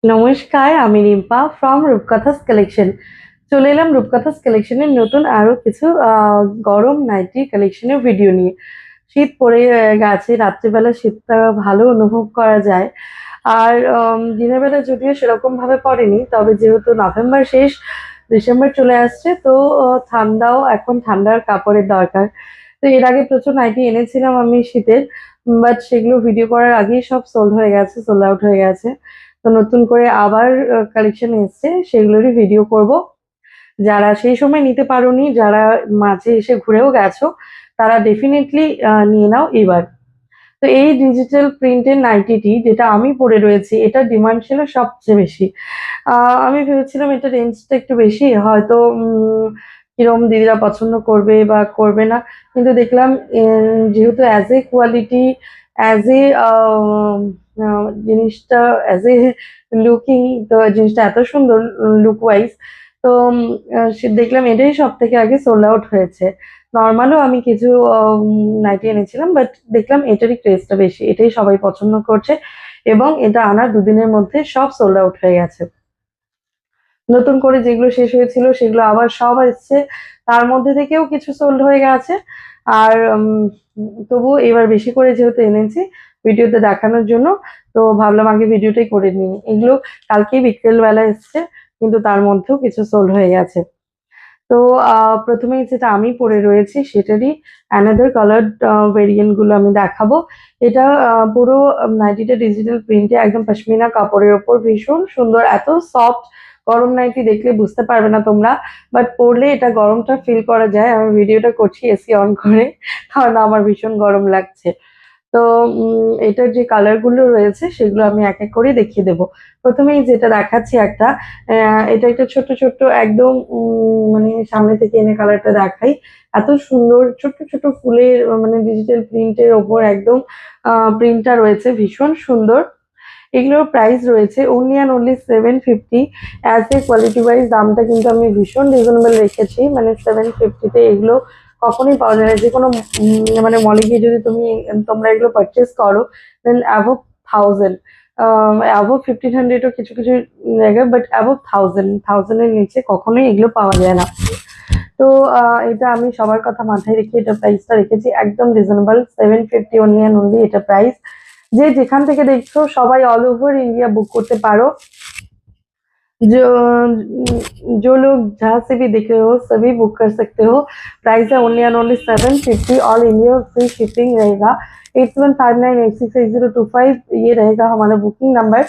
নমস্কার, আমি Rimpa from রূপকথাস collection. চলে এলাম রূপকথাস কালেকশনের নতুন আরো কিছু গরম নাইটি কালেকশনের ভিডিও নিয়ে। শীত পড়ে গেছে, রাত্রিবেলা শীতটা ভালো অনুভব করা যায়। আর দিনের বেলা যদিও সেরকম ভাবে পড়েনি, তবে যেহেতু নভেম্বর শেষ, ডিসেম্বর চলে আসছে, তো ঠান্ডাও এখন ঠান্ডার কাপড়ের দরকার। তো এর আগে প্রচুর নাইটি এনেছিলাম আমি শীতের, বাট সেগুলো ভিডিও করার আগেই সব সোল্ড হয়ে গেছে, সোল্ড আউট হয়ে গেছে। তো নতুন করে আবার কালেকশন এসছে, সেগুলোরই ভিডিও করব। যারা সেই সময় নিতে পারোনি, যারা মাঝে এসে ঘুরেও গেছো, তারা ডেফিনেটলি নিয়ে নাও এবার। তো এই ডিজিটাল প্রিন্টের নাইটিটি যেটা আমি পরে রয়েছি, এটার ডিমান্ড ছিল সবচেয়ে বেশি। আমি ভেবেছিলাম এটা রেঞ্জটা একটু বেশি হয়তো, কিরম দিদিরা পছন্দ করবে বা করবে না। কিন্তু দেখলাম যেহেতু as a quality, as a জিনিসটা, অ্যাজ এ লুকিং, তো জিনিসটা এত সুন্দর লুক ওয়াইজ। তো দেখলাম এটাই সব থেকে আগে সোল্ড আউট হয়েছে। নর্মালও আমি কিছু নাইটি এনেছিলাম, বাট দেখলাম এটারই ক্রেজটা বেশি, এটাই সবাই পছন্দ করছে। এবং এটা আনার দুদিনের মধ্যে সব সোল্ড আউট হয়ে গেছে। নতুন করে যেগুলো শেষ হয়েছিল সেগুলো আবার সব এসছে, তার মধ্যে থেকেও কিছু সোল্ড হয়ে গেছে। আর তবুও এবার বেশি করে যেহেতু এনেছি ভিডিওতে দেখানোর জন্য, তো ভাবলাম আগে ভিডিওটাই করে নিই। এগুলো কালকেই বিকেল বেলা এসছে, কিন্তু তার মধ্যেও কিছু সোল্ড হয়ে গেছে। তো প্রথমেই যেটা আমি পরে রয়েছি সেটারই অ্যানাদার কালার ভেরিয়েন্ট গুলো আমি দেখাবো। এটা পুরো নাইটিটা ডিজিটাল প্রিন্টে, একদম পশমিনা কাপড়ের ওপর, ভীষণ সুন্দর, এত সফট। গরম নাইটি দেখলে বুঝতে পারবে না তোমরা, বাট পরলে এটা গরমটা ফিল করা যায়। আমি ভিডিওটা করছি এসি অন করে, কারণ আমার ভীষণ গরম লাগছে। তো এটার যে কালার গুলো রয়েছে সেগুলো আমি এক এক করে দেখিয়ে দেবো। প্রথমেই যেটা দেখাচ্ছি একটা, এটা একটা ছোট্ট ছোট্ট একদম, মানে সামনে থেকে এনে কালারটা দেখাই। এত সুন্দর ছোট্ট ছোট্ট ফুলের, মানে ডিজিটাল প্রিন্টের ওপর একদম প্রিন্টটা রয়েছে, ভীষণ সুন্দর। এগুলোর প্রাইস রয়েছে only and only 750। As a quality wise দামটা কিন্তু আমি ভীষণ রিজনেবল রেখেছি, মানে 750-তে এগুলো কখনোই পাওয়া যায় না। যে কোনো মানে মলে গিয়ে যদি তোমরা এগুলো পারচেস করো, দেন অ্যাভব 1000, অ্যাভব 1500ও কিছু কিছু জায়গায়, বাট অ্যাভব 1000-এর নিচে কখনোই এগুলো পাওয়া যায় না। তো এটা আমি সবার কথা মাথায় রেখে এটা প্রাইসটা রেখেছি একদম রিজনেবল, 750 অনলি অ্যান্ড অনলি এটা প্রাইস। যে যেখান থেকে দেখছো সবাই অল ওভার ইন্ডিয়া বুক করতে পারো। जो जो लोग जहाँ से भी देख रहे हो सभी बुक कर सकते हो। प्राइस है only and only 750, all India free shipping रहेगा। 8159868025 ये रहेगा हमारा बुकिंग नंबर।